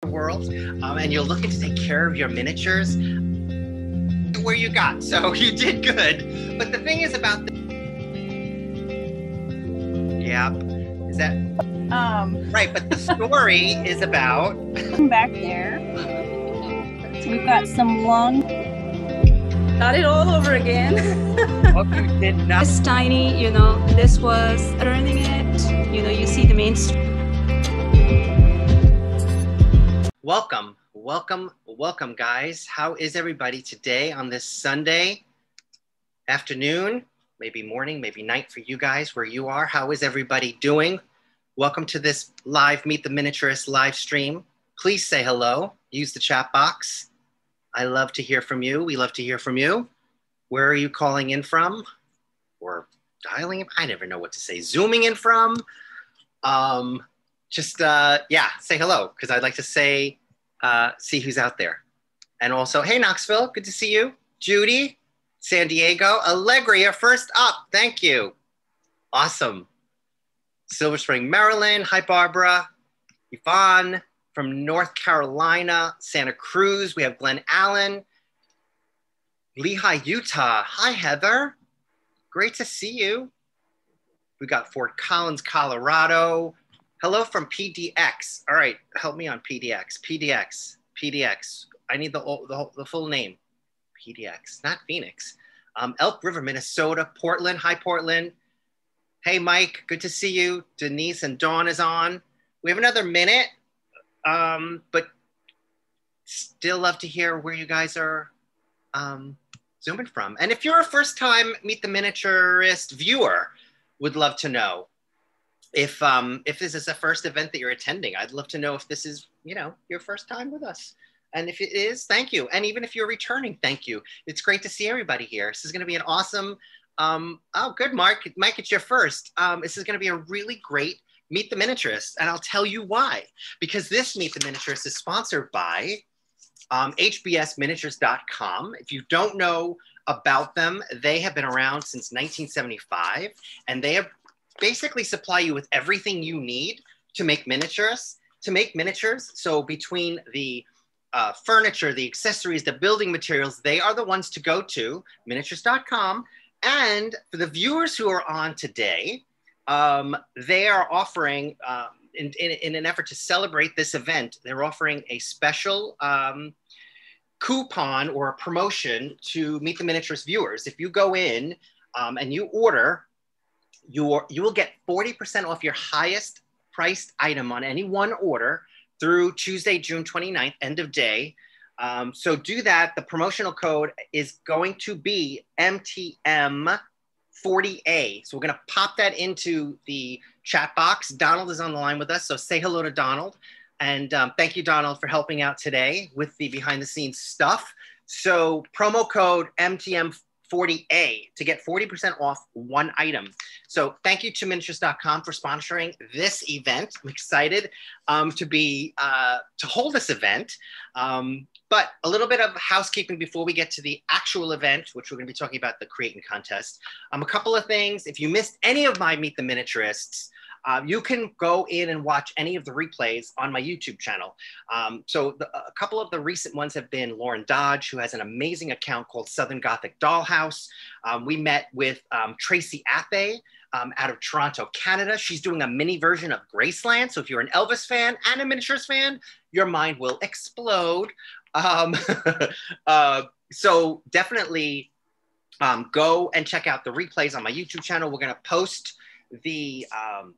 world, and you're looking to take care of your miniatures, where you got. So you did good. But the thing is about the is that right, but the story is about back there. We've got some long. Start it all over again. Oh, you did not. It's tiny, this was turning it, you see the main street. Welcome, guys. How is everybody today on this Sunday afternoon, maybe morning, maybe night for you guys where you are? How is everybody doing? Welcome to this live Meet the Miniaturist live stream. Please say hello. Use the chat box. I love to hear from you. We love to hear from you. Where are you calling in from? Or dialing in? I never know what to say. Zooming in from? Say hello, because I'd like to see who's out there. And also, hey, Knoxville, good to see you. Judy, San Diego, Allegria, first up. Thank you. Awesome. Silver Spring, Maryland. Hi, Barbara. Yvonne from North Carolina, Santa Cruz. We have Glen Allen. Lehigh, Utah. Hi, Heather. Great to see you. We got Fort Collins, Colorado. Hello from PDX. All right, help me on PDX. PDX. I need the full name. PDX, not Phoenix. Elk River, Minnesota. Portland. Hi, Portland. Hey, Mike. Good to see you. Denise and Dawn is on. We have another minute, but still love to hear where you guys are zooming from. And if you're a first-time Meet the Miniaturist viewer, would love to know. If this is a first event that you're attending, I'd love to know if this is, your first time with us. And if it is, thank you. And even if you're returning, thank you. It's great to see everybody here. This is going to be an awesome, oh, good, Mark. Mike, it's your first. This is going to be a really great Meet the Miniaturist. And I'll tell you why. Because this Meet the Miniaturist is sponsored by hbsminiatures.com. If you don't know about them, they have been around since 1975. And they have basically supply you with everything you need to make miniatures. So between the furniture, the accessories, the building materials, they are the ones to go to, miniatures.com. And for the viewers who are on today, they are offering, in an effort to celebrate this event, they're offering a special coupon or a promotion to Meet the Miniaturist viewers. If you go in and you order, you will get 40% off your highest priced item on any one order through Tuesday, June 29th, end of day. So do that. The promotional code is going to be MTM40A. So we're going to pop that into the chat box. Donald is on the line with us, so say hello to Donald. And thank you, Donald, for helping out today with the behind the scenes stuff. So promo code MTM40A to get 40% off one item. So thank you to miniatures.com for sponsoring this event. I'm excited to hold this event. But a little bit of housekeeping before we get to the actual event, which we're going to be talking about the creating contest. A couple of things. If you missed any of my Meet the Miniaturists, you can go in and watch any of the replays on my YouTube channel. A couple of the recent ones have been Lauren Dodge, who has an amazing account called Southern Gothic Dollhouse. We met with Tracy Athey out of Toronto, Canada. She's doing a mini version of Graceland. So if you're an Elvis fan and a miniatures fan, your mind will explode. So definitely go and check out the replays on my YouTube channel. We're going to post the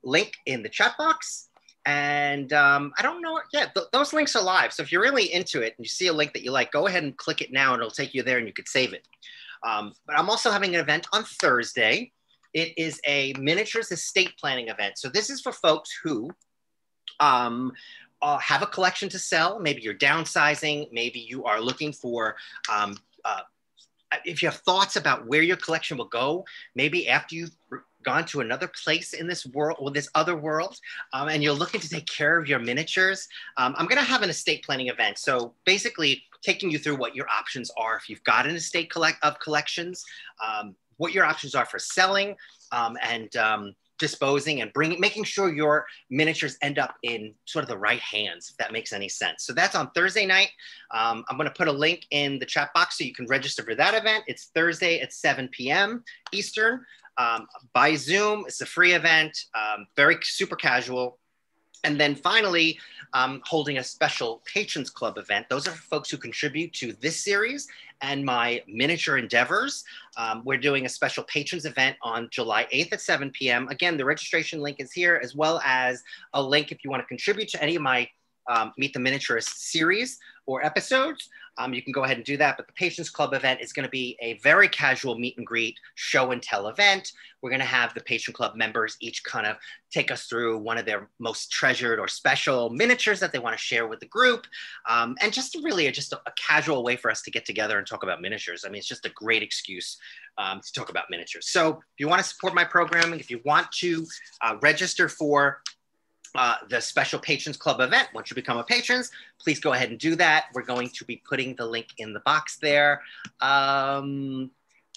link in the chat box. And I don't know. Yeah, those links are live. So if you're really into it and you see a link that you like, go ahead and click it now and it'll take you there and you could save it. But I'm also having an event on Thursday. It is a miniatures estate planning event. So this is for folks who have a collection to sell. Maybe you're downsizing. Maybe you are looking for, if you have thoughts about where your collection will go, maybe after you've gone to another place in this world or this other world, and you're looking to take care of your miniatures, I'm going to have an estate planning event. So basically taking you through what your options are if you've got an estate of collections, what your options are for selling, and disposing and making sure your miniatures end up in sort of the right hands, if that makes any sense. So that's on Thursday night. I'm going to put a link in the chat box so you can register for that event. It's Thursday at 7 p.m. Eastern by Zoom. It's a free event, very super casual. And then finally, holding a special Patrons Club event. Those are folks who contribute to this series and my miniature endeavors. We're doing a special Patrons event on July 8th at 7 p.m. Again, the registration link is here, as well as a link if you want to contribute to any of my Meet the Miniaturist series or episodes. You can go ahead and do that. But the Patrons Club event is going to be a very casual meet and greet, show and tell event. We're going to have the Patron Club members each kind of take us through one of their most treasured or special miniatures that they want to share with the group. And just really a casual way for us to get together and talk about miniatures. I mean, it's just a great excuse to talk about miniatures. So if you want to support my programming, if you want to register for the special Patrons Club event, once you become a patrons, please go ahead and do that. We're going to be putting the link in the box there.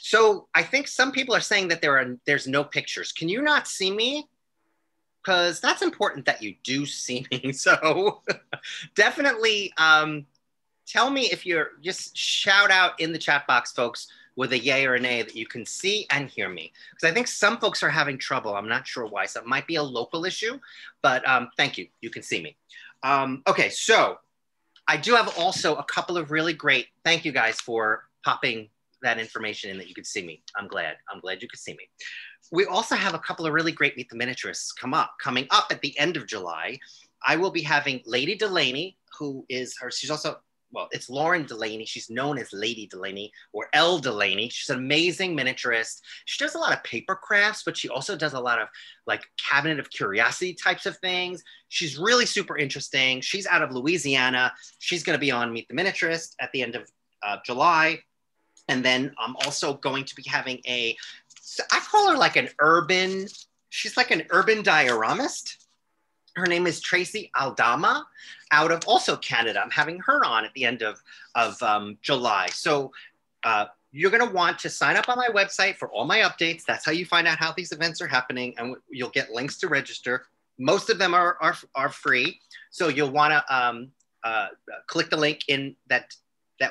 So I think some people are saying that there's no pictures. Can you not see me? Because that's important that you do see me. So definitely tell me if you're, just shout out in the chat box, folks, with a yay or a nay that you can see and hear me. Because I think some folks are having trouble. I'm not sure why. So it might be a local issue, but thank you. You can see me. Okay, so I do have also a couple of really great, thank you guys for popping that information in that you could see me. I'm glad you could see me. We also have a couple of really great Meet the Miniaturists coming up at the end of July. I will be having Lady Delaney, who is she's also, well, it's Lauren Delaney. She's known as Lady Delaney or L Delaney. She's an amazing miniaturist. She does a lot of paper crafts, but she also does a lot of like Cabinet of Curiosity types of things. She's really super interesting. She's out of Louisiana. She's going to be on Meet the Miniaturist at the end of July. And then I'm also going to be having I call her like she's like an urban dioramist. Her name is Tracy Aldama out of also Canada. I'm having her on at the end of July. So you're going to want to sign up on my website for all my updates. That's how you find out how these events are happening. And you'll get links to register. Most of them are free. So you'll want to click the link in that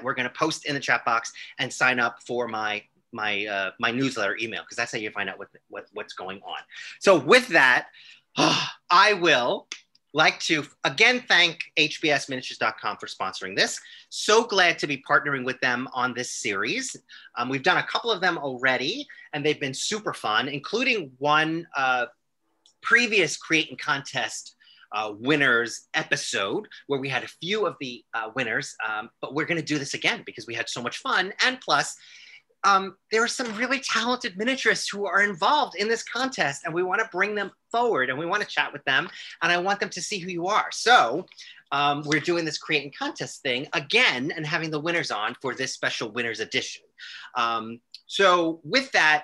we're going to post in the chat box and sign up for my newsletter email, because that's how you find out what's going on. So with that, I will like to again thank hbsminiatures.com for sponsoring this. So glad to be partnering with them on this series. We've done a couple of them already, and they've been super fun, including one previous Create and Contest winners episode where we had a few of the winners, but we're going to do this again because we had so much fun. And plus, there are some really talented miniaturists who are involved in this contest, and we want to bring them forward and we want to chat with them, and I want them to see who you are. So we're doing this Create and Contest thing again and having the winners on for this special winners edition. So with that,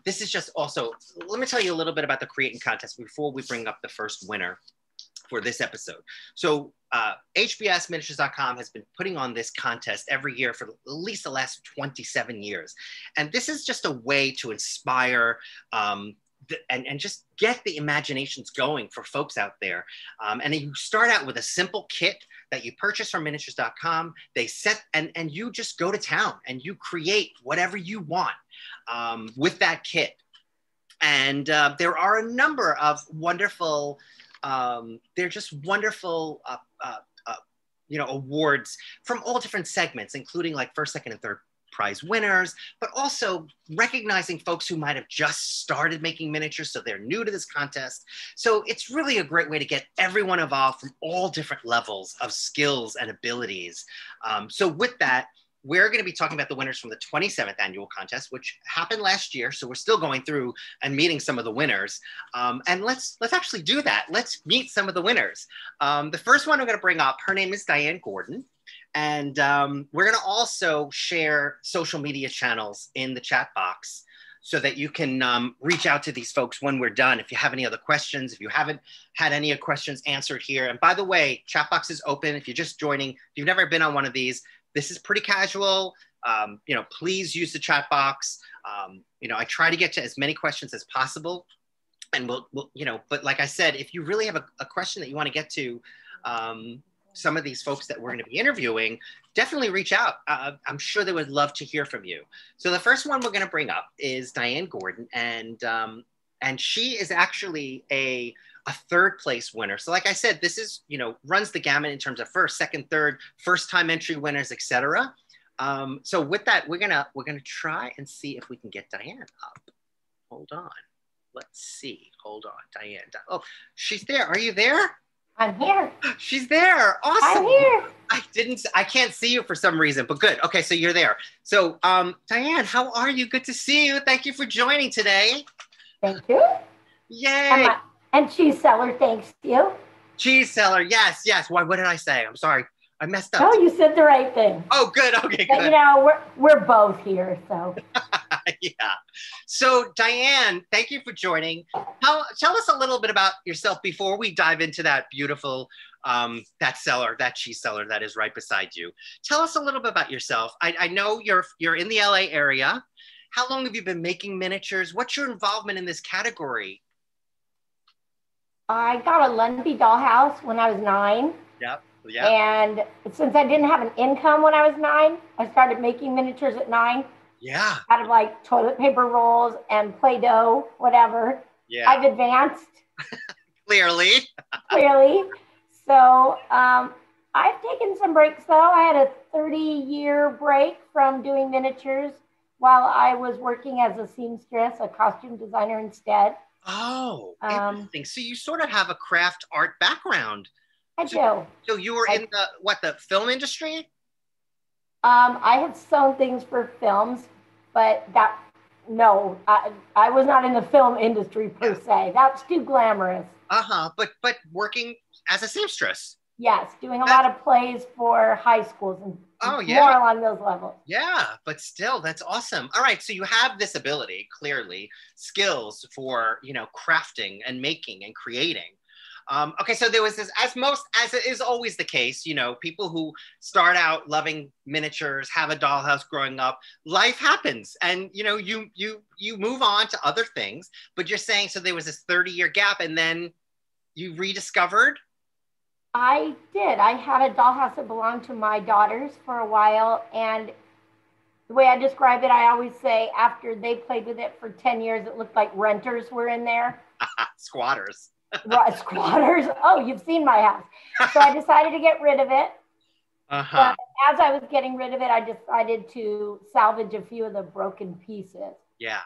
this is just also, let me tell you a little bit about the Create and Contest before we bring up the first winner for this episode. So hbsminiatures.com has been putting on this contest every year for at least the last 27 years. And this is just a way to inspire and just get the imaginations going for folks out there. And you start out with a simple kit that you purchase from miniatures.com. They set, and you just go to town and you create whatever you want with that kit. And there are a number of wonderful, they're just wonderful, awards from all different segments, including like first, second, and third prize winners, but also recognizing folks who might have just started making miniatures, so they're new to this contest. So it's really a great way to get everyone involved from all different levels of skills and abilities. So with that, we're going to be talking about the winners from the 27th annual contest, which happened last year. So we're still going through and meeting some of the winners. And let's actually do that. Let's meet some of the winners. The first one I'm going to bring up, her name is Diane Gordon. And we're going to also share social media channels in the chat box so that you can reach out to these folks when we're done. If you have any other questions, if you haven't had any questions answered here. And by the way, chat box is open. If you're just joining, if you've never been on one of these, this is pretty casual. Please use the chat box. I try to get to as many questions as possible. and we'll, but like I said, if you really have a question that you want to get to some of these folks that we're going to be interviewing, definitely reach out. I'm sure they would love to hear from you. So the first one we're going to bring up is Diane Gordon, and she is actually a third place winner. So like I said, this is, runs the gamut in terms of first, second, third, first time entry winners, etc. So with that, we're gonna try and see if we can get Diane up. Hold on. Let's see. Hold on, Diane. Oh, she's there. Are you there? I'm here. She's there. Awesome. I'm here. I can't see you for some reason, but good. Okay, so you're there. So, Diane, how are you? Good to see you. Thank you for joining today. Thank you. Yay. And cheese seller, thanks to you. Cheese seller. Yes, yes. What did I say? I'm sorry. I messed up. No, you said the right thing. Oh, good. Okay, but, good. We're both here, so. Yeah. So, Diane, thank you for joining. Tell us a little bit about yourself before we dive into that beautiful, that cheese seller that is right beside you. Tell us a little bit about yourself. I know you're in the LA area. How long have you been making miniatures? What's your involvement in this category? I got a Lundy dollhouse when I was 9. Yep. Yeah. And since I didn't have an income when I was 9, I started making miniatures at 9. Yeah. Out of like toilet paper rolls and Play-Doh, whatever. Yeah. I've advanced. Clearly. So I've taken some breaks though. I had a 30-year break from doing miniatures while I was working as a seamstress, a costume designer instead. Oh, interesting. So you sort of have a craft art background. I do. So you were in the film industry? I have sewn things for films, but I was not in the film industry per se. That's too glamorous. But working as a seamstress. Yes, doing a lot of plays for high schools and more along those levels. Yeah, but still, that's awesome. All right, so you have this ability, clearly, skills for, crafting and making and creating. Okay, so there was this, as it is always the case, people who start out loving miniatures, have a dollhouse growing up, life happens, and you move on to other things. But you're saying, so there was this 30-year gap, and then you rediscovered. I did. I had a dollhouse that belonged to my daughters for a while, and the way I describe it, I always say after they played with it for 10 years, it looked like renters were in there. Squatters. Right, squatters. Oh, you've seen my house. So I decided to get rid of it. But as I was getting rid of it, I decided to salvage a few of the broken pieces. Yeah.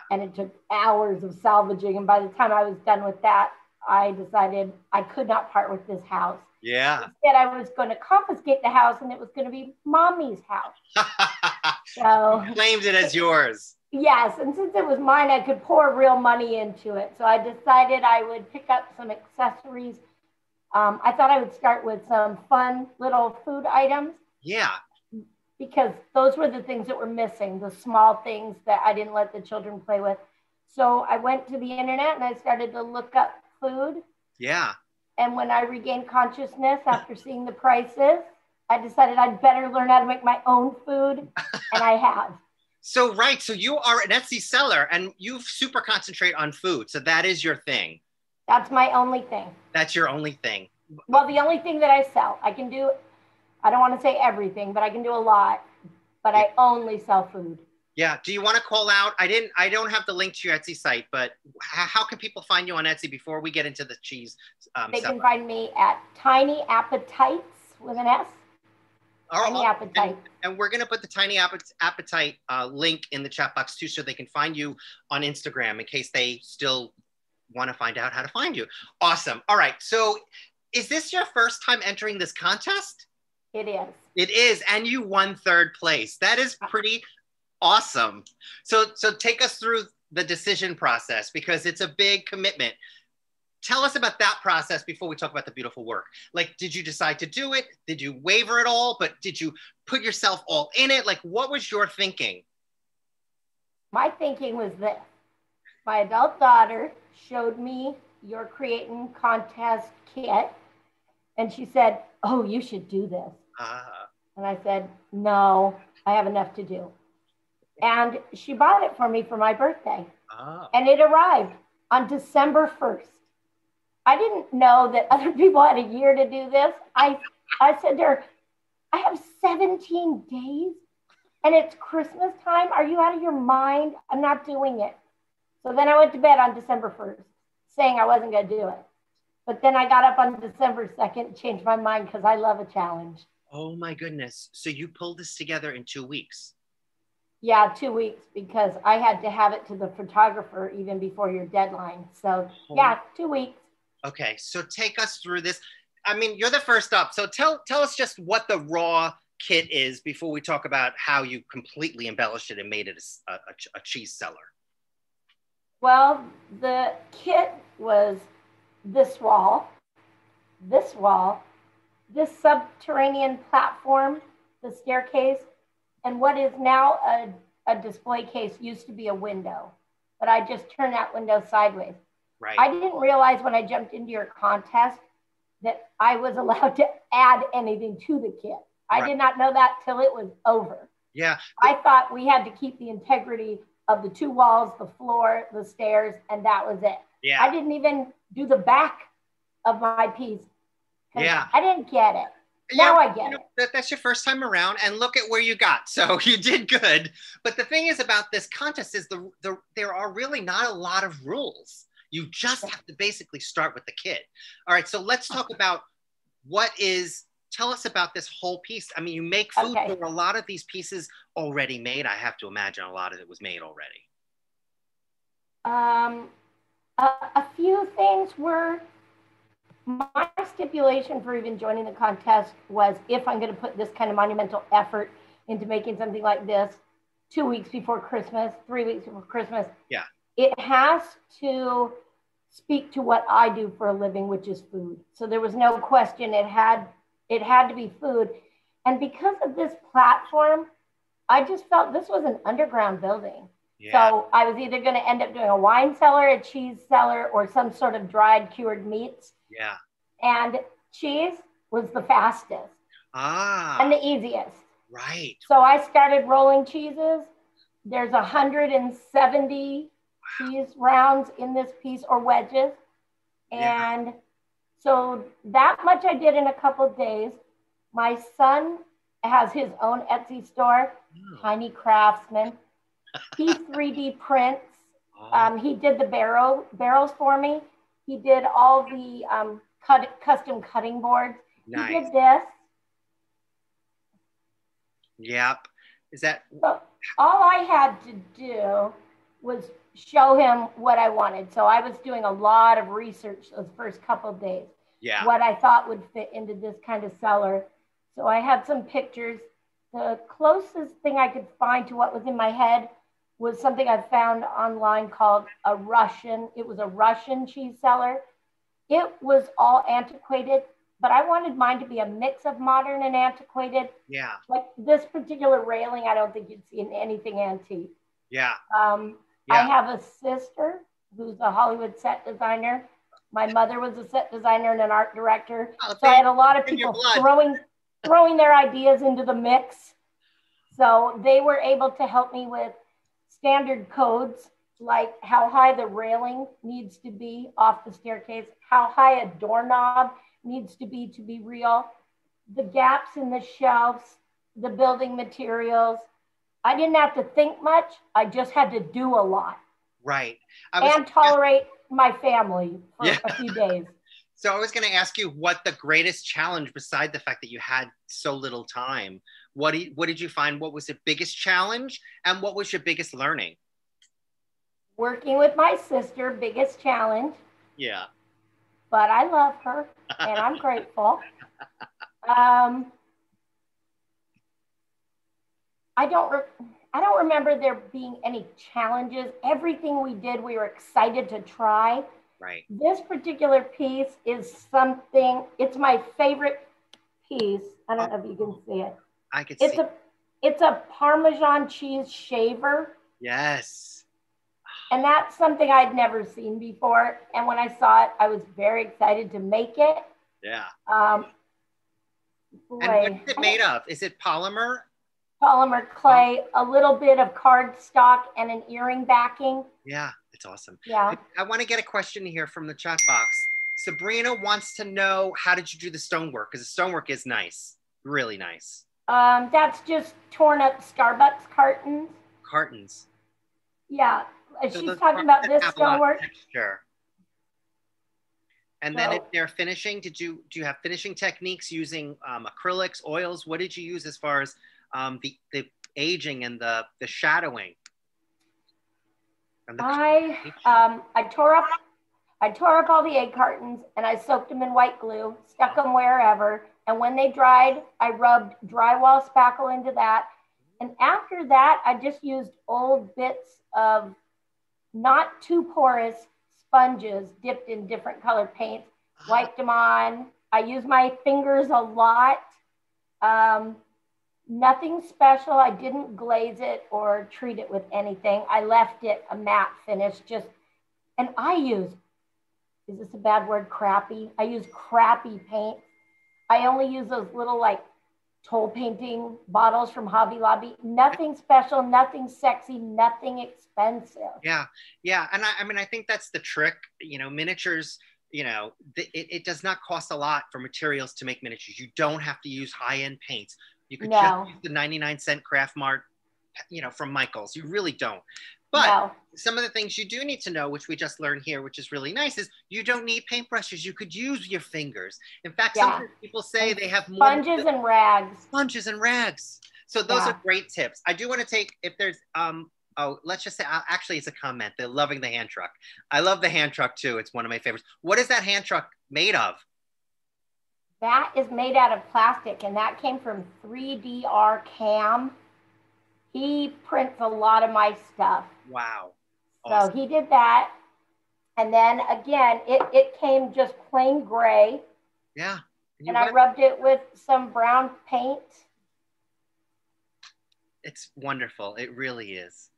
And it took hours of salvaging. And by the time I was done with that, I decided I could not part with this house. Yeah. Instead, I was going to confiscate the house, and it was going to be Mommy's house. So claimed it as yours. Yes, and since it was mine, I could pour real money into it. So I decided I would pick up some accessories. I thought I would start with some fun little food items. Yeah. Because those were the things that were missing, the small things that I didn't let the children play with. So I went to the internet and I started to look up food. Yeah. And when I regained consciousness after seeing the prices, I decided I'd better learn how to make my own food, and I have. So you are an Etsy seller, and you super concentrate on food. So that is your thing. That's my only thing. That's your only thing. Well, the only thing that I sell. I can do, I don't want to say everything, but I can do a lot. But I only sell food. Yeah. Do you want to call out? I don't have the link to your Etsy site, but how can people find you on Etsy before we get into the cheese? They can find me at Tiny Appetites with an S. Tiny Appetite. And we're going to put the Tiny Appetite link in the chat box too, so they can find you on Instagram in case they still want to find out how to find you. Awesome. All right. So is this your first time entering this contest? It is. It is. And you won 3rd place. That is pretty awesome. So take us through the decision process, because it's a big commitment. Tell us about that process before we talk about the beautiful work. Like, did you decide to do it? Did you waver at all? But did you put yourself all in it? Like, what was your thinking? My thinking was this. My adult daughter showed me your creating contest kit, and she said, "Oh, you should do this." And I said, "No, I have enough to do." And she bought it for me for my birthday. And it arrived. on December 1st. I didn't know that other people had a year to do this. I said to her, I have 17 days and it's Christmas time. Are you out of your mind? I'm not doing it. So then I went to bed on December 1st saying I wasn't going to do it. But then I got up on December 2nd, changed my mind because I love a challenge. Oh my goodness. So you pulled this together in 2 weeks? Yeah, 2 weeks because I had to have it to the photographer even before your deadline. So yeah, 2 weeks. Okay, so take us through this. I mean, you're the first up. So tell us just what the raw kit is before we talk about how you completely embellished it and made it a cheese cellar. Well, the kit was this wall, this subterranean platform, the staircase, and what is now a display case used to be a window, but I just turned that window sideways. Right. I didn't realize when I jumped into your contest that I was allowed to add anything to the kit. I did not know that till it was over. Yeah. I thought we had to keep the integrity of the two walls, the floor, the stairs, and that was it. Yeah. I didn't even do the back of my piece. Yeah. I didn't get it. Now I get it. That's your first time around, and look at where you got. So you did good. But the thing is about this contest is there are really not a lot of rules. You just have to basically start with the kit. All right, so let's talk about tell us about this whole piece. I mean, you make food. Okay. There are a lot of these pieces already made. I have to imagine a lot of it was made already. A few things were, my stipulation for even joining the contest was if I'm going to put this kind of monumental effort into making something like this 2 weeks before Christmas, 3 weeks before Christmas, yeah, it has to speak to what I do for a living, which is food. So there was no question. It had to be food. And because of this platform, I just felt this was an underground building. Yeah. So I was either going to end up doing a wine cellar, a cheese cellar, or some sort of dried cured meats. Yeah. And cheese was the fastest. And the easiest. Right. So I started rolling cheeses. There's 170 cheese rounds in this piece, or wedges. And so that much I did in a couple of days. My son has his own Etsy store, Tiny Craftsman. He 3D prints. He did the barrels for me. He did all the custom cutting boards. Nice. He did this. Yep. Is that? So all I had to do was show him what I wanted. So I was doing a lot of research those first couple of days. Yeah. What I thought would fit into this kind of cellar. So I had some pictures. The closest thing I could find to what was in my head was something I found online called it was a Russian cheese cellar. It was all antiquated, but I wanted mine to be a mix of modern and antiquated. Yeah. Like this particular railing, I don't think you'd see in anything antique. Yeah. I have a sister who's a Hollywood set designer. My mother was a set designer and an art director. So I had a lot of people throwing their ideas into the mix. So they were able to help me with standard codes, like how high the railing needs to be off the staircase, how high a doorknob needs to be real, the gaps in the shelves, the building materials. I didn't have to think much. I just had to do a lot. Right. And tolerate my family for a few days. So I was going to ask you what the greatest challenge, beside the fact that you had so little time, what did you find? What was the biggest challenge, and what was your biggest learning? Working with my sister, biggest challenge. Yeah. But I love her, and I'm grateful. I don't remember there being any challenges. Everything we did, we were excited to try. Right. This particular piece is something, it's my favorite piece. I don't know if you can see it. I can see it. It's a Parmesan cheese shaver. Yes. And that's something I'd never seen before. And when I saw it, I was very excited to make it. Yeah. And what is it made of? Is it polymer? polymer clay, a little bit of cardstock, and an earring backing. Yeah, it's awesome. Yeah. I want to get a question here from the chat box. Sabrina wants to know, how did you do the stonework? Because the stonework is nice, really nice. That's just torn up Starbucks cartons. Cartons. Yeah, So she's talking about this stonework. Texture. And then if they're finishing, do you have finishing techniques using acrylics, oils? What did you use as far as the aging and the shadowing? And I tore up all the egg cartons and I soaked them in white glue, stuck them wherever. And when they dried, I rubbed drywall spackle into that. And after that, I just used old bits of not too porous sponges dipped in different colored paints, wiped them on. I use my fingers a lot. Nothing special. I didn't glaze it or treat it with anything. I left it a matte finish and I use, is this a bad word, crappy? I use crappy paint. I only use those little like toll painting bottles from Hobby Lobby. Nothing special, nothing sexy, nothing expensive. Yeah. And I mean, I think that's the trick, miniatures, it does not cost a lot for materials to make miniatures. You don't have to use high-end paints. You could just use the 99-cent Craft Mart, from Michaels. You really don't. But some of the things you do need to know, which we just learned here, which is really nice, is you don't need paintbrushes. You could use your fingers. In fact, some people say they have more sponges and rags. Sponges and rags. So those are great tips. I do want to take, if there's, let's just say, actually it's a comment. They're loving the hand truck. I love the hand truck too. It's one of my favorites. What is that hand truck made of? That is made out of plastic, and that came from 3DR Cam. He prints a lot of my stuff. Wow. Awesome. So he did that. And then again, it came just plain gray. Yeah. And I rubbed it with some brown paint. It's wonderful. It really is.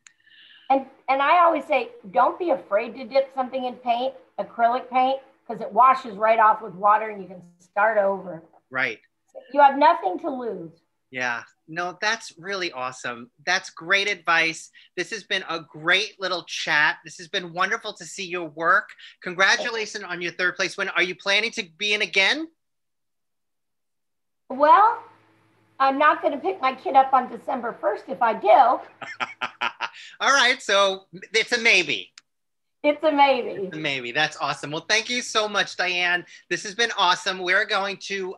And I always say, don't be afraid to dip something in paint, acrylic paint, because it washes right off with water and you can start over. Right. You have nothing to lose. Yeah, no, that's really awesome. That's great advice. This has been a great little chat. This has been wonderful to see your work. Congratulations on your third place win. Are you planning to be in again? Well, I'm not going to pick my kid up on December 1st if I do. All right, so it's a maybe. It's a maybe. It's a maybe. That's awesome. Well, thank you so much, Diane. This has been awesome. We're going to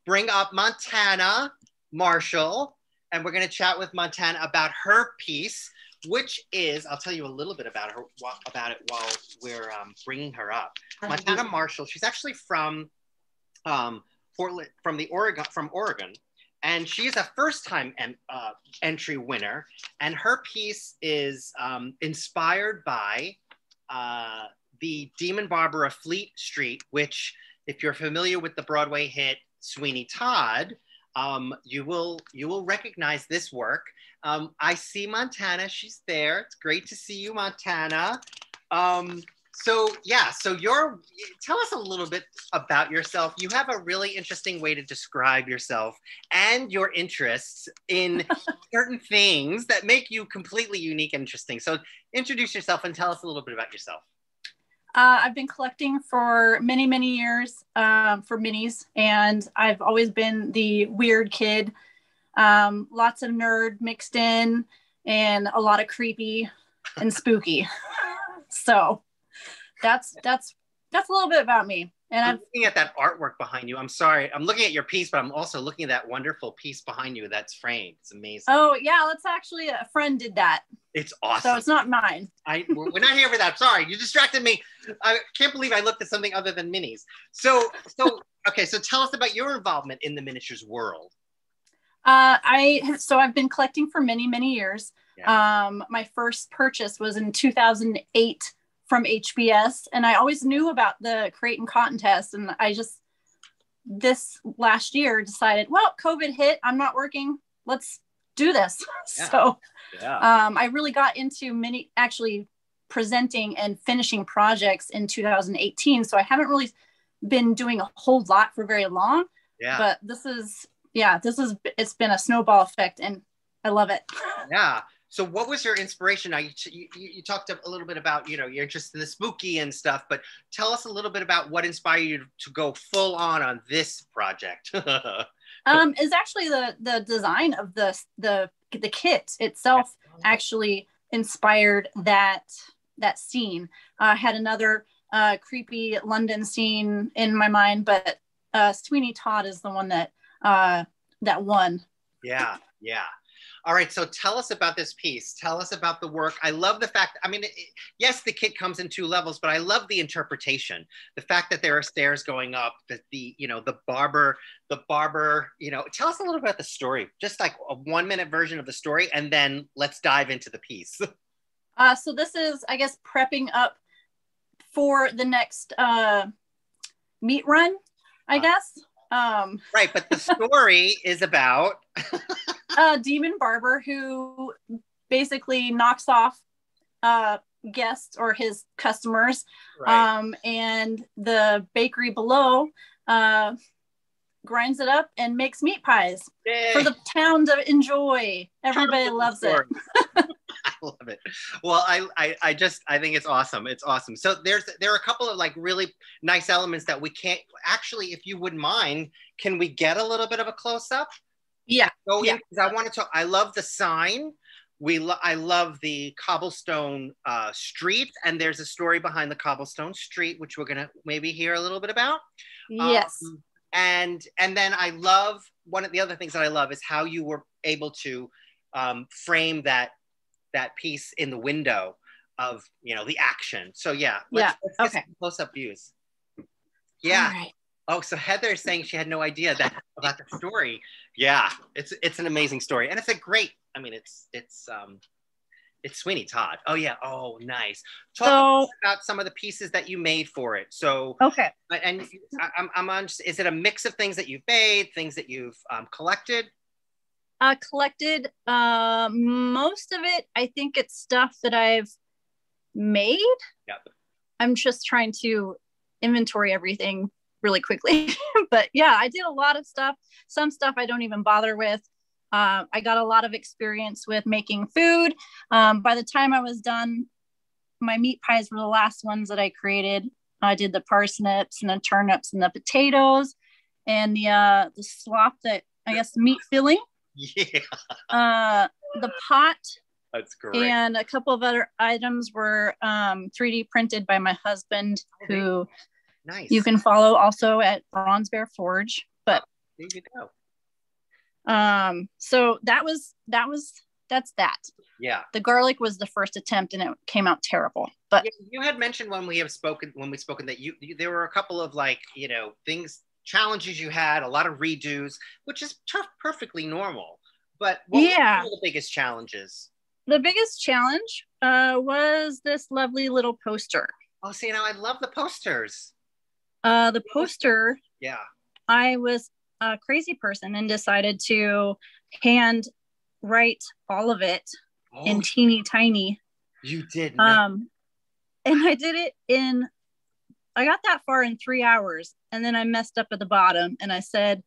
bring up Montana Marshall, and we're going to chat with Montana about her piece, which is, I'll tell you a little bit about it while we're bringing her up. Montana Marshall, she's actually from Portland, from Oregon, and she's a first-time entry winner, and her piece is inspired by the Demon Barber of Fleet Street, which, if you're familiar with the Broadway hit Sweeney Todd, you will recognize this work. I see Montana, she's there. It's great to see you, Montana. So tell us a little bit about yourself. You have a really interesting way to describe yourself and your interests in certain things that make you completely unique and interesting. So introduce yourself and tell us a little bit about yourself. I've been collecting for many, many years for minis, and I've always been the weird kid. Lots of nerd mixed in and a lot of creepy and spooky. So that's a little bit about me. And I'm looking at that artwork behind you. I'm sorry. I'm looking at your piece, but I'm also looking at that wonderful piece behind you that's framed. It's amazing. Oh, yeah. That's actually a friend did that. It's awesome. So it's not mine. We're not here for that. Sorry. You distracted me. I can't believe I looked at something other than minis. So tell us about your involvement in the miniatures world. I've been collecting for many, many years. Yeah. My first purchase was in 2008 from HBS, and I always knew about the Create Contest, and I just this last year decided, well, COVID hit, I'm not working, let's do this. Yeah. So I really got into actually presenting and finishing projects in 2018, so I haven't really been doing a whole lot for very long. Yeah. But it's been a snowball effect, and I love it. Yeah. So what was your inspiration? Now you talked a little bit about, you know, your interest in the spooky and stuff, but tell us a little bit about what inspired you to go full on this project. Is actually the design of the kit itself actually inspired that scene. I had another creepy London scene in my mind, but Sweeney Todd is the one that won. Yeah. All right, so tell us about this piece. Tell us about the work. I love the fact, I mean, yes, the kit comes in 2 levels, but I love the interpretation. The fact that there are stairs going up, that the barber, you know, tell us a little about the story, just like a 1-minute version of the story, and then let's dive into the piece. So this is, I guess, prepping up for the next meat run, I guess. Right, but the story is about a demon barber who basically knocks off guests or his customers, right. And the bakery below grinds it up and makes meat pies. Yay. For the town to enjoy. Everybody loves it. I love it. Well, I think it's awesome. It's awesome. So there are a couple of like really nice elements that we can't actually, if you wouldn't mind, can we get a little bit of a close up? Yeah. Because I want to talk. I love the sign. I love the cobblestone street, and there's a story behind the cobblestone street, which we're gonna maybe hear a little bit about. Yes. And then I love, one of the other things that I love is how you were able to frame that piece in the window of, you know, the action. So let's get some close-up views. Yeah. All right. Oh, so Heather is saying she had no idea about the story. Yeah, it's an amazing story, and it's a great. I mean, it's Sweeney Todd. Oh yeah. Oh, nice. Talk about some of the pieces that you made for it. So okay. And I'm on. Is it a mix of things that you've made, things that you've collected? Collected most of it. I think it's stuff that I've made. Yep. I'm just trying to inventory everything really quickly. But yeah, I did a lot of stuff. Some stuff I don't even bother with. I got a lot of experience with making food. By the time I was done, my meat pies were the last ones that I created. I did the parsnips and the turnips and the potatoes and the slop, that I guess meat filling. Yeah. The pot. That's great. And a couple of other items were 3D printed by my husband, who nice. You can follow also at Bronze Bear Forge. But there you go. So that's that. Yeah. The garlic was the first attempt and it came out terrible. But you had mentioned when we spoken that you there were a couple of, like, you know, challenges you had, a lot of redos, which is perfectly normal. But what were the biggest challenges? The biggest challenge was this lovely little poster. Oh, see, now I love the posters. The poster. Yeah. I was a crazy person and decided to hand write all of it in teeny tiny. You did. And I did it I got that far in 3 hours, and then I messed up at the bottom and I said,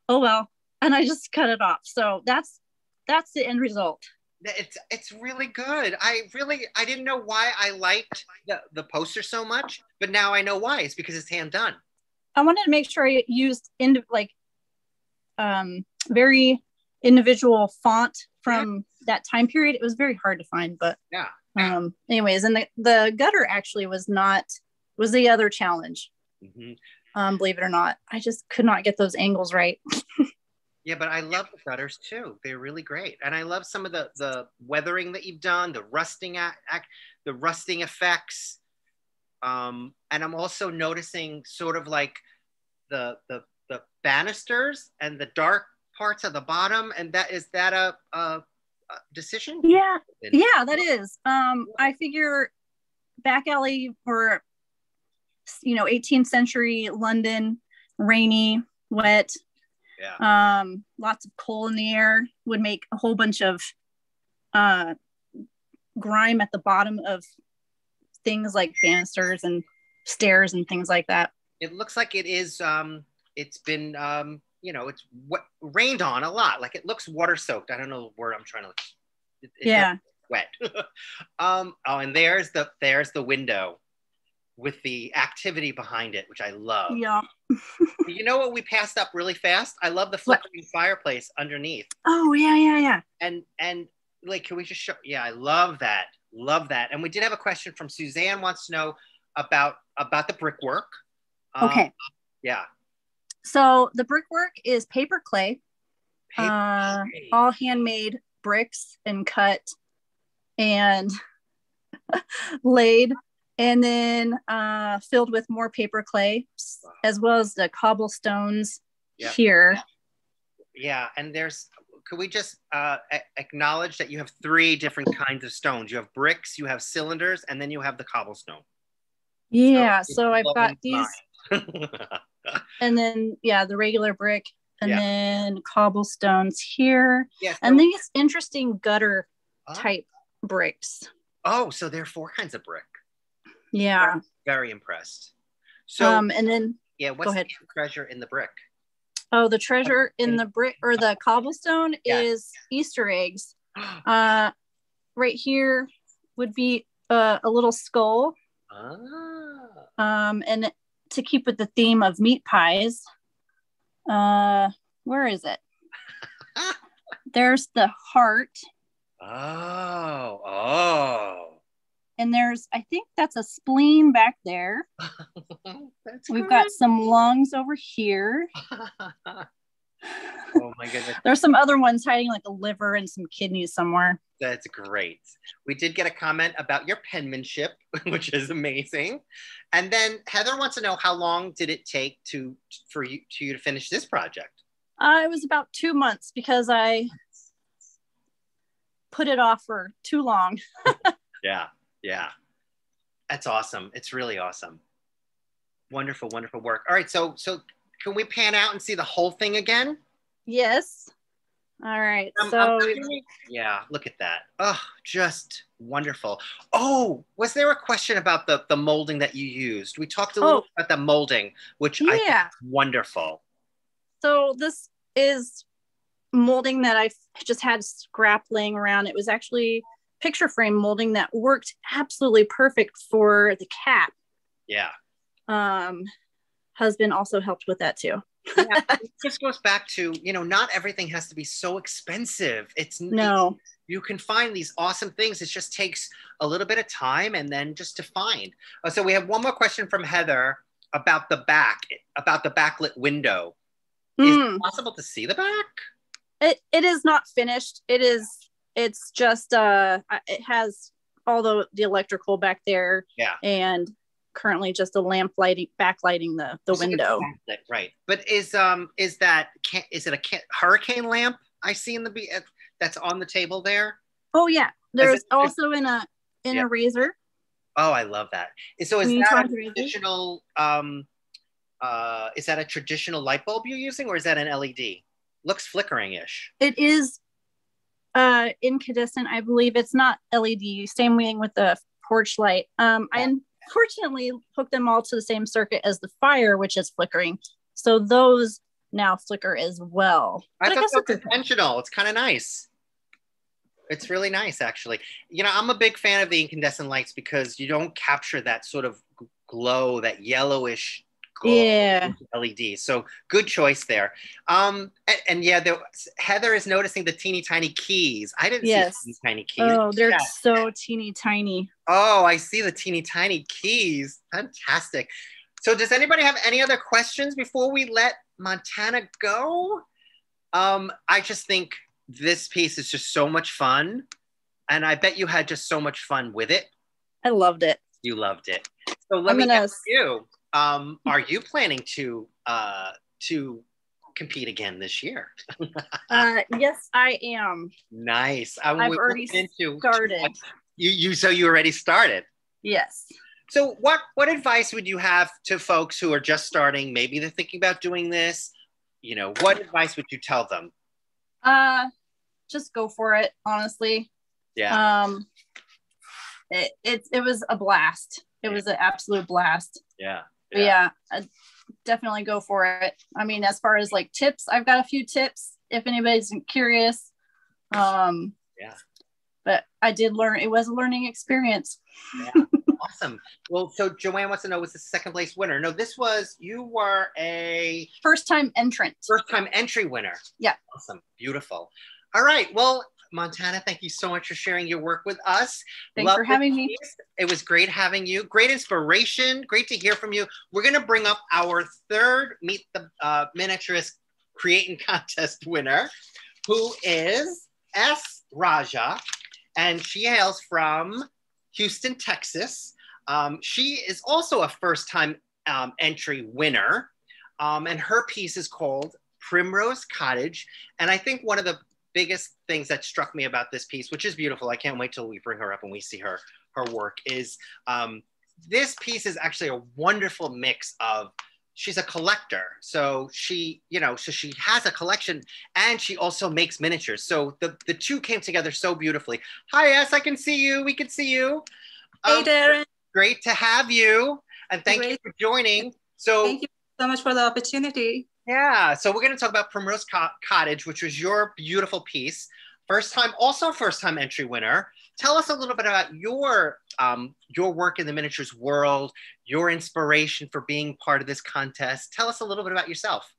oh well, and I just cut it off. So that's the end result. It's really good. I didn't know why I liked the poster so much, but now I know why. It's because it's hand done. I wanted to make sure I used very individual font from that time period. It was very hard to find, but anyways, and the gutter actually was the other challenge. Mm-hmm. Believe it or not, I just could not get those angles right. Yeah, but I love the gutters too. They're really great. And I love some of the weathering that you've done, the rusting effects. And I'm also noticing sort of like the banisters and the dark parts at the bottom. And is that a decision? Yeah, that is. I figure back alley for 18th century London, rainy, wet. Yeah. Lots of coal in the air would make a whole bunch of grime at the bottom of things like banisters and stairs and things like that. It looks like it is. It's been you know, it's what rained on a lot. Like it looks water soaked. I don't know the word I'm trying to. Yeah. Wet. Oh, and there's the window with the activity behind it, which I love. Yeah. You know what we passed up really fast? I love the flickering fireplace underneath. Oh yeah. And like, can we just show? Yeah, I love that. Love that. And we did have a question from Suzanne, wants to know about the brickwork. Okay. Yeah. So the brickwork is paper clay, Paper clay. all handmade bricks and cut and laid, and then filled with more paper clay, as well as the cobblestones here. Yeah, and could we just acknowledge that you have 3 different kinds of stones? You have bricks, you have cylinders, and then you have the cobblestone. Yeah, so I've got these, and then the regular brick, and then cobblestones here, and these interesting gutter type bricks. Oh, so there are 4 kinds of brick. Yeah. Very impressed. So and then what's the treasure in the brick? Oh, the treasure in the brick or the cobblestone is Easter eggs. Right here would be a little skull. And to keep with the theme of meat pies, where is it? There's the heart. Oh. And I think that's a spleen back there. We've got some lungs over here. Oh my goodness. There's some other ones hiding, like a liver and some kidneys somewhere. That's great. We did get a comment about your penmanship, which is amazing. And then Heather wants to know, how long did it take for you to finish this project? It was about 2 months because I put it off for too long. Yeah. That's awesome. It's really awesome. Wonderful, wonderful work. All right. So can we pan out and see the whole thing again? Yes. All right. Yeah, look at that. Oh, just wonderful. Oh, was there a question about the molding that you used? We talked a little about the molding, which I think is wonderful. So this is molding that I just had scrap laying around. It was actually picture frame molding that worked absolutely perfect for the cap. Yeah. Husband also helped with that too. Yeah, it just goes back to, not everything has to be so expensive. You can find these awesome things. It just takes a little bit of time and then just to find. So we have one more question from Heather about the backlit window. Is it possible to see the back? It is not finished. It's just it has all the electrical back there. Yeah. And currently just a lamp backlighting the window. Right. But is it a hurricane lamp I see that's on the table there? Oh yeah. There's also in a razor. Oh, I love that. So is that a traditional light bulb you're using, or is that an LED? Looks flickering-ish. It is incandescent, I believe. It's not LED. Same thing with the porch light. I unfortunately hooked them all to the same circuit as the fire, which is flickering. So those now flicker as well. I thought that was intentional. It's kind of nice. It's really nice, actually. I'm a big fan of the incandescent lights because you don't capture that sort of glow, that yellowish glow LED. So good choice there. Heather is noticing the teeny tiny keys. I didn't see teeny tiny keys. Oh, they're so teeny tiny. Oh, I see the teeny tiny keys. Fantastic. So does anybody have any other questions before we let Montana go? I just think this piece is just so much fun. And I bet you had just so much fun with it. I loved it. You loved it. So let me ask you, are you planning to compete again this year? Yes, I am. Nice. I've already started. So you already started? Yes. So what advice would you have to folks who are just starting? Maybe they're thinking about doing this. What advice would you tell them? Just go for it, honestly. Yeah. It was a blast. It was an absolute blast. Yeah. Yeah. definitely go for it. I mean, as far as like tips, I've got a few tips if anybody's curious. Yeah. But I did learn, it was a learning experience. Yeah. Awesome. Well, so Joanne wants to know, was the second place winner? No, you were a first time entrant. First time entry winner. Yeah. Awesome. Beautiful. All right. Well, Montana, thank you so much for sharing your work with us. Thanks for having me. It was great having you. Great inspiration. Great to hear from you. We're going to bring up our third Meet the Miniaturist Creating Contest winner, who is S. Raja, and she hails from Houston, Texas. She is also a first-time entry winner, and her piece is called Primrose Cottage. And I think one of the biggest things that struck me about this piece, which is beautiful, I can't wait till we bring her up and we see her work, is this piece is actually a wonderful mix of, she's a collector. So she has a collection and she also makes miniatures. So the two came together so beautifully. Hi, S, I can see you. We can see you. Hey, Darren. Great to have you. And thank you for joining. So thank you so much for the opportunity. Yeah, so we're going to talk about Primrose Cottage, which was your beautiful piece. First time entry winner. Tell us a little bit about your work in the miniatures world, your inspiration for being part of this contest. Tell us a little bit about yourself.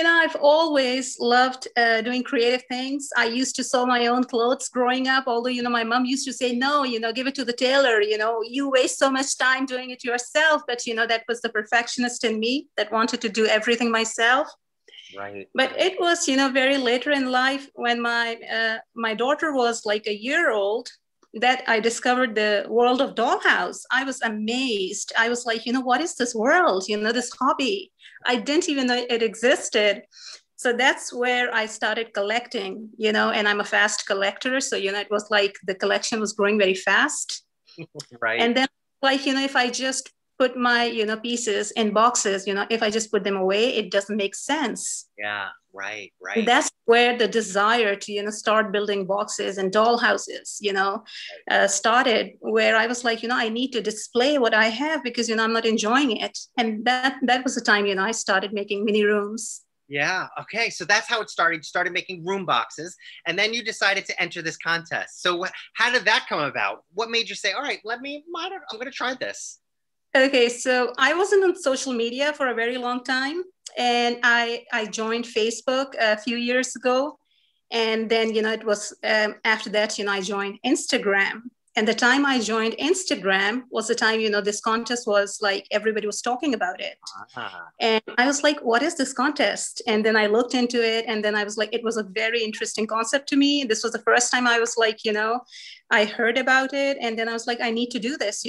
I've always loved doing creative things. I used to sew my own clothes growing up, although, my mom used to say, no, give it to the tailor, you waste so much time doing it yourself. But, that was the perfectionist in me that wanted to do everything myself. Right. But it was, very later in life when my daughter was like a year old that I discovered the world of Dollhouse. I was amazed. I was like, what is this world? This hobby. I didn't even know it existed. So that's where I started collecting, and I'm a fast collector. So, it was like the collection was growing very fast. Right. And then like, if I just put my, pieces in boxes, if I just put them away, it doesn't make sense. Yeah, right. That's where the desire to, start building boxes and doll houses, started, where I was like, I need to display what I have because, I'm not enjoying it. And that was the time, I started making mini rooms. Yeah. Okay. So that's how it started. You started making room boxes, and then you decided to enter this contest. So how did that come about? What made you say, all right, I'm going to try this? Okay, so I wasn't on social media for a very long time, and I joined Facebook a few years ago, and then it was after that I joined Instagram. And the time I joined Instagram was the time this contest was like everybody was talking about it, and I was like, what is this contest? And then I looked into it, and then I was like, it was a very interesting concept to me. This was the first time I was like, I heard about it, and then I was like, I need to do this.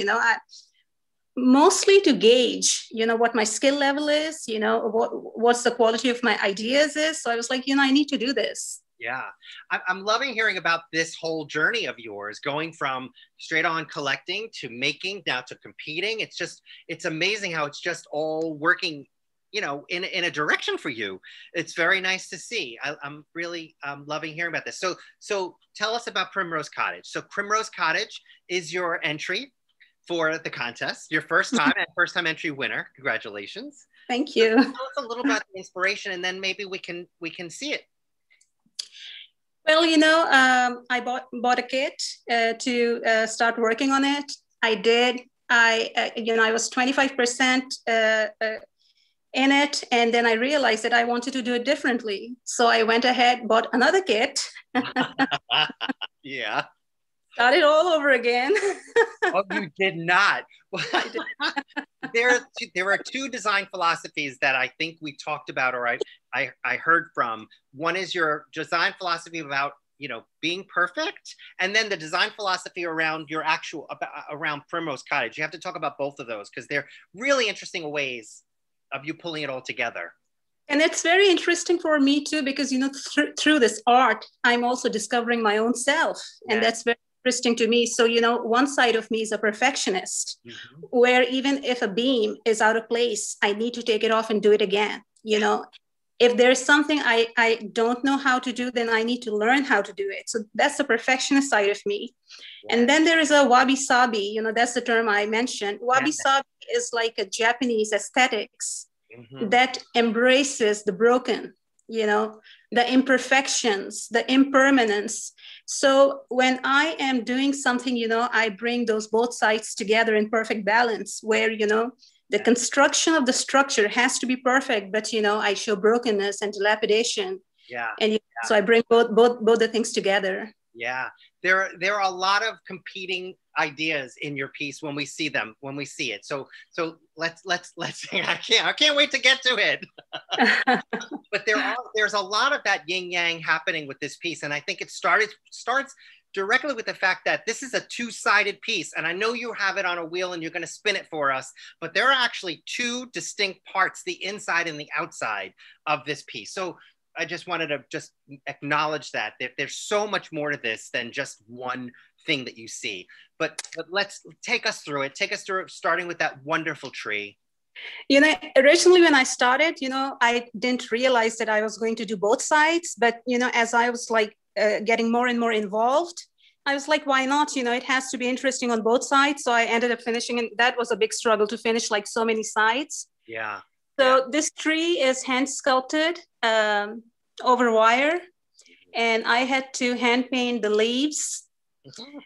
Mostly to gauge, what my skill level is, what's the quality of my ideas is. So I was like, I need to do this. Yeah. I'm loving hearing about this whole journey of yours, going from straight on collecting to making, now to competing. It's amazing how it's just all working, in a direction for you. It's very nice to see. I'm really loving hearing about this. So tell us about Primrose Cottage. So Primrose Cottage is your entry for the contest, your first time entry winner. Congratulations. Thank you. So tell us a little about the inspiration, and then maybe we can see it. Well, I bought a kit to start working on it. I did. I was 25% in it, and then I realized that I wanted to do it differently. So I went ahead, bought another kit. Yeah. Started all over again. Oh, you did not. I did. There are two design philosophies that I think we talked about, or I heard from. One is your design philosophy about, being perfect, and then the design philosophy around around Primrose Cottage. You have to talk about both of those because they're really interesting ways of you pulling it all together. And it's very interesting for me too, because, through this art, I'm also discovering my own self. And that's very interesting to me. So, one side of me is a perfectionist, where even if a beam is out of place, I need to take it off and do it again. If there's something I don't know how to do, then I need to learn how to do it. So that's the perfectionist side of me. And then there is a wabi-sabi, that's the term I mentioned. Wabi-sabi is like a Japanese aesthetics that embraces the broken, you know, the imperfections, the impermanence. So when I am doing something, you know, I bring those both sides together in perfect balance where, you know, the construction of the structure has to be perfect, but, you know, I show brokenness and dilapidation. Yeah. And so I bring both the things together. Yeah. There are a lot of competing ideas in your piece when we see them, when we see it. So let's I can't wait to get to it. But there's a lot of that yin yang happening with this piece. And I think it starts directly with the fact that this is a two-sided piece. And I know you have it on a wheel and you're going to spin it for us, but there are actually two distinct parts, the inside and the outside of this piece. So I just wanted to just acknowledge that there's so much more to this than just one thing that you see. But let's take us through it. Take us through it, starting with that wonderful tree. You know, originally when I started, you know, I didn't realize that I was going to do both sides. But, you know, as I was like getting more and more involved, I was like, why not? You know, it has to be interesting on both sides. So I ended up finishing, and that was a big struggle to finish like so many sides. Yeah. So this tree is hand sculpted over wire, and I had to hand paint the leaves.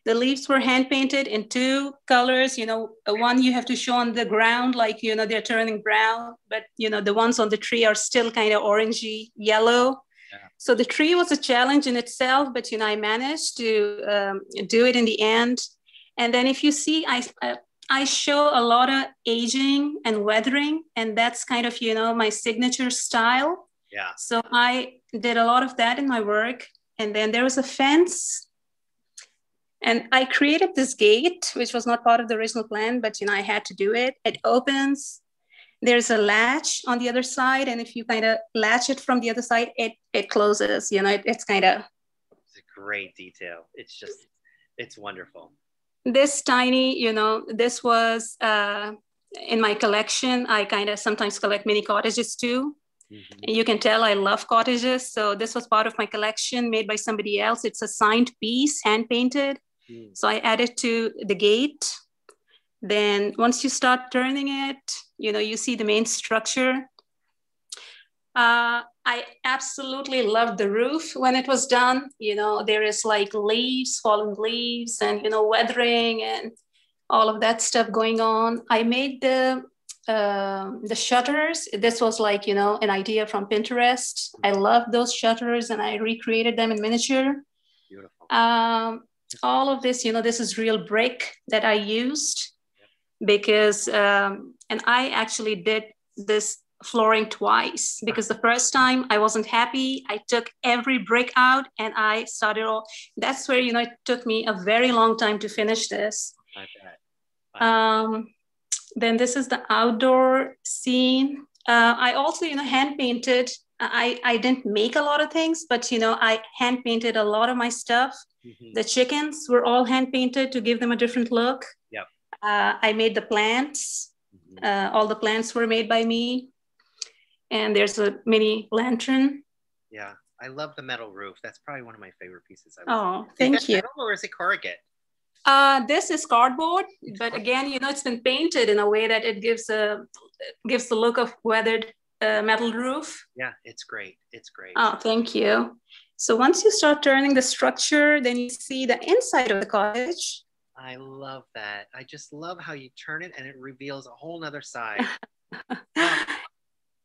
The leaves were hand painted in two colors. You know, one you have to show on the ground, like, you know, they're turning brown, but, you know, the ones on the tree are still kind of orangey yellow. Yeah. So the tree was a challenge in itself, but, you know, I managed to do it in the end. And then if you see, I show a lot of aging and weathering, and that's kind of, you know, my signature style. Yeah. So I did a lot of that in my work. And then there was a fence, and I created this gate, which was not part of the original plan, but, you know, I had to do it. It opens. There's a latch on the other side. And if you kind of latch it from the other side, it closes, you know, it's kind of. It's a great detail. It's wonderful. This tiny, you know, this was in my collection. I kind of sometimes collect mini cottages too. And you can tell I love cottages. So this was part of my collection made by somebody else. It's a signed piece, hand painted. So I added to the gate. Then once you start turning it, you know, you see the main structure. I absolutely loved the roof when it was done. You know, there is like leaves, fallen leaves, and, you know, weathering and all of that stuff going on. I made the shutters. This was like, you know, an idea from Pinterest. I love those shutters, and I recreated them in miniature. Beautiful. All of this, you know, this is real brick that I used because, and I actually did this flooring twice because the first time I wasn't happy. I took every brick out and I started all. That's where, you know, it took me a very long time to finish this. I bet. Then this is the outdoor scene. I also, you know, hand painted. I didn't make a lot of things, but, you know, I hand painted a lot of my stuff. The chickens were all hand painted to give them a different look. Yep. I made the plants. All the plants were made by me. And there's a mini lantern. Yeah, I love the metal roof. That's probably one of my favorite pieces. Thank you. Metal, or is it corrugate? This is cardboard, but again, you know, it's been painted in a way that it gives the look of weathered metal roof. Yeah, it's great. It's great. Oh, thank you. So once you start turning the structure, then you see the inside of the cottage. I love that. I just love how you turn it and it reveals a whole nother side.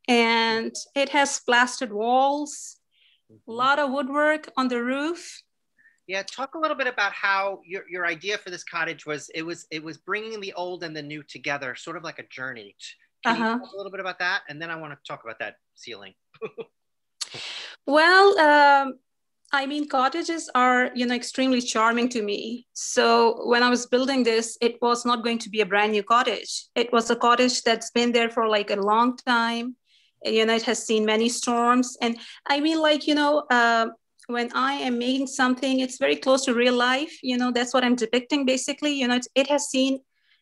And it has plastered walls, a lot of woodwork on the roof. Yeah, talk a little bit about how your idea for this cottage was. It was bringing the old and the new together, sort of like a journey. Can you talk a little bit about that? And then I want to talk about that ceiling. Well, I mean, cottages are, you know, extremely charming to me. So when I was building this, it was not going to be a brand new cottage. It was a cottage that's been there for like a long time. You know, it has seen many storms. And I mean, like, you know, when I am making something, it's very close to real life. You know, that's what I'm depicting, basically. You know,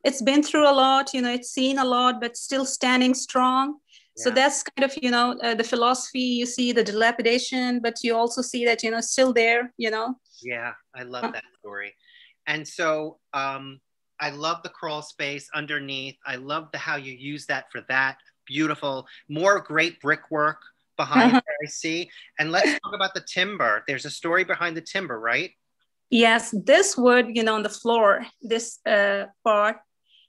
it's been through a lot, you know, it's seen a lot, but still standing strong. Yeah. So that's kind of, you know, the philosophy. You see the dilapidation, but you also see that, you know, still there, you know. Yeah, I love that story. And so I love the crawl space underneath. I love how you use that for that. Beautiful. More great brickwork behind there, I see. And let's talk about the timber. There's a story behind the timber, right? Yes, this wood, on the floor, this part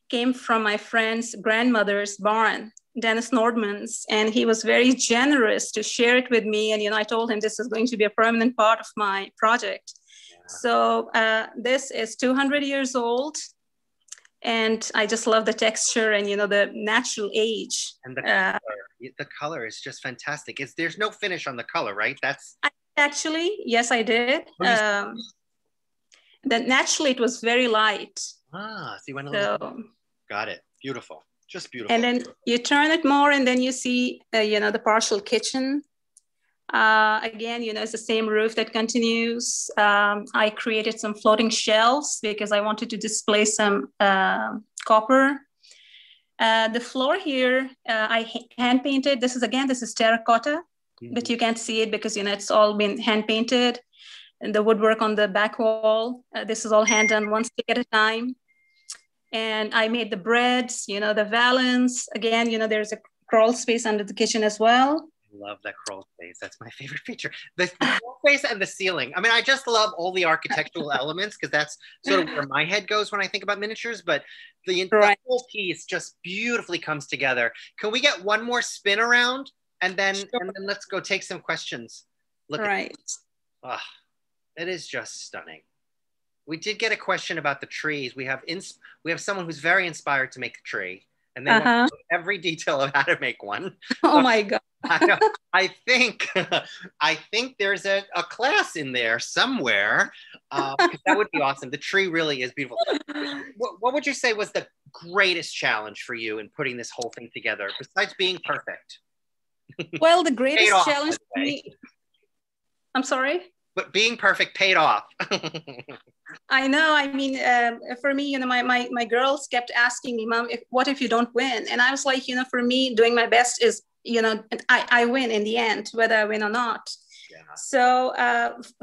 came from my friend's grandmother's barn, Dennis Nordman's, and he was very generous to share it with me. And, I told him this is going to be a permanent part of my project. Yeah. So this is 200 years old. And I just love the texture and, the natural age. And the color is just fantastic. There's no finish on the color, right? Actually, yes, I did. Then naturally it was very light. So you went a little. Got it. Beautiful. Just beautiful. And then you turn it more and then you see, the partial kitchen. Again, it's the same roof that continues. I created some floating shelves because I wanted to display some copper. The floor here, I hand painted. This is terracotta, but you can't see it because, it's all been hand painted. And the woodwork on the back wall, this is all hand done one stick at a time. And I made the breads, the valance. Again, there's a crawl space under the kitchen as well. Love that crawl space. That's my favorite feature. The crawl space and the ceiling. I mean, I just love all the architectural elements because that's sort of where my head goes when I think about miniatures, but the whole piece just beautifully comes together. Can we get one more spin around and then let's go take some questions. Look at this. Oh, it is just stunning. We did get a question about the trees. We have someone who's very inspired to make a tree, and they want to know every detail of how to make one. Oh my God. I think there's a class in there somewhere. That would be awesome. The tree really is beautiful. What would you say was the greatest challenge for you in putting this whole thing together, besides being perfect? Well, the greatest challenge for me. I'm sorry? But being perfect paid off. I know. I mean, for me, my girls kept asking me, Mom, what if you don't win? And I was like, for me, doing my best is, I win in the end, whether I win or not. Yeah. So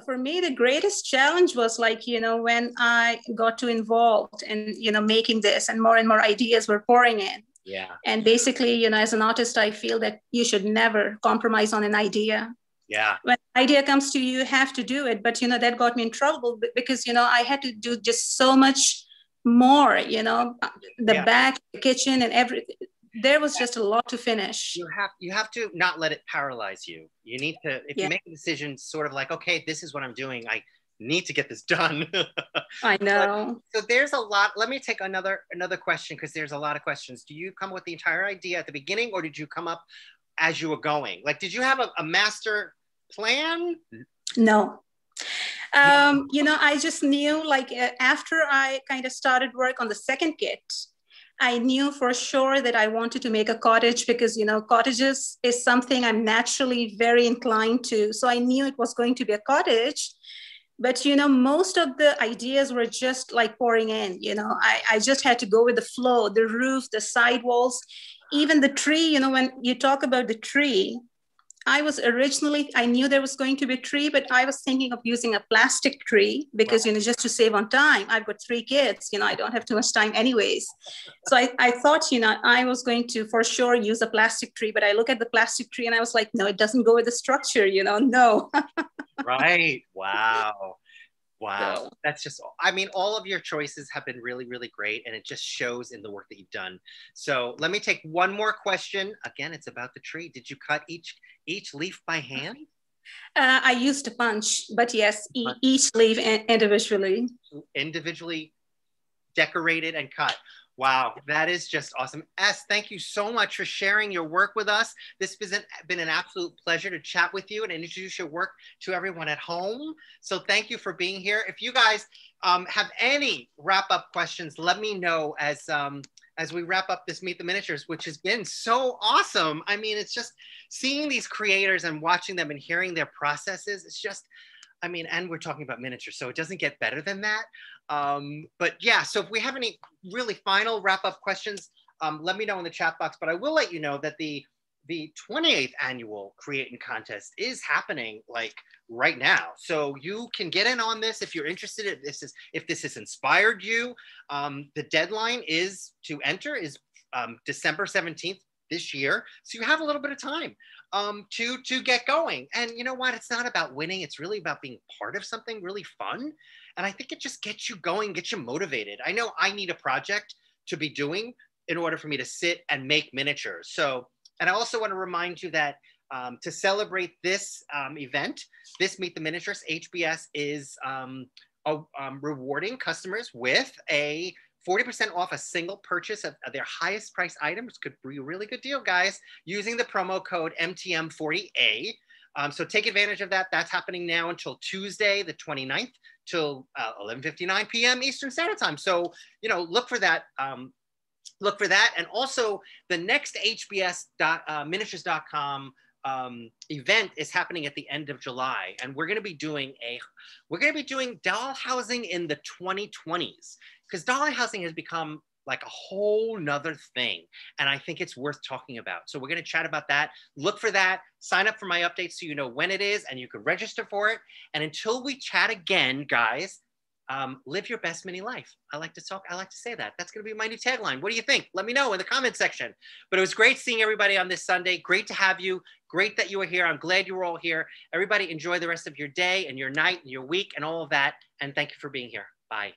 for me, the greatest challenge was like, when I got too involved in, making this and more ideas were pouring in. Yeah. And basically, as an artist, I feel that you should never compromise on an idea. Yeah. When an idea comes to you, you have to do it. But, that got me in trouble because, I had to do just so much more, the back, the kitchen and everything. There was just a lot to finish. You have to not let it paralyze you. You need to, if you make a decision sort of like, okay, this is what I'm doing. I need to get this done. I know. So there's a lot. Let me take another question because there's a lot of questions. Do you come with the entire idea at the beginning or did you come up as you were going? Like, did you have a master plan? No. I just knew like after I kind of started work on the second kit, I knew for sure that I wanted to make a cottage because, cottages is something I'm naturally very inclined to. So I knew it was going to be a cottage. But, most of the ideas were just like pouring in, I just had to go with the flow, the roof, the side walls, even the tree, when you talk about the tree, I knew there was going to be a tree, but I was thinking of using a plastic tree because, just to save on time. I've got 3 kids, I don't have too much time anyways. So I thought, I was going to for sure use a plastic tree, but I look at the plastic tree and I was like, no, it doesn't go with the structure, no. Right. Wow. So, that's just, I mean, all of your choices have been really, really great. And it just shows in the work that you've done. So let me take one more question. Again, it's about the tree. Did you cut each leaf by hand? I used a punch, but yes, each leaf individually. Individually decorated and cut. Wow, that is just awesome. S, thank you so much for sharing your work with us. This has been an absolute pleasure to chat with you and introduce your work to everyone at home. So thank you for being here. If you guys have any wrap-up questions, let me know as we wrap up this Meet the Miniatures, which has been so awesome. I mean, it's just seeing these creators and watching them and hearing their processes. It's just, I mean, and we're talking about miniatures, so it doesn't get better than that. But yeah, so if we have any really final wrap-up questions, let me know in the chat box. But I will let you know that the the 28th annual Create and Contest is happening like right now. So you can get in on this if you're interested. If this has inspired you. The deadline is to enter is December 17th this year. So you have a little bit of time to get going. And you know what? It's not about winning. It's really about being part of something really fun. And I think it just gets you going, gets you motivated. I know I need a project to be doing in order for me to sit and make miniatures. So, and I also want to remind you that to celebrate this event, this Meet the Miniaturists, HBS is rewarding customers with a 40% off a single purchase of their highest price items. Could be a really good deal, guys, using the promo code MTM40A. So take advantage of that. That's happening now until Tuesday, the 29th, till 11:59 p.m. Eastern Standard Time. So, you know, look for that. Look for that. And also the next HBS miniatures.com event is happening at the end of July. And we're going to be doing doll housing in the 2020s, because doll housing has become like a whole nother thing. And I think it's worth talking about. So we're going to chat about that. Look for that. Sign up for my updates so you know when it is and you can register for it. And until we chat again, guys, live your best mini life. I like to say that. That's going to be my new tagline. What do you think? Let me know in the comment section. But it was great seeing everybody on this Sunday. Great to have you. Great that you were here. I'm glad you were all here. Everybody enjoy the rest of your day and your night and your week and all of that. And thank you for being here. Bye.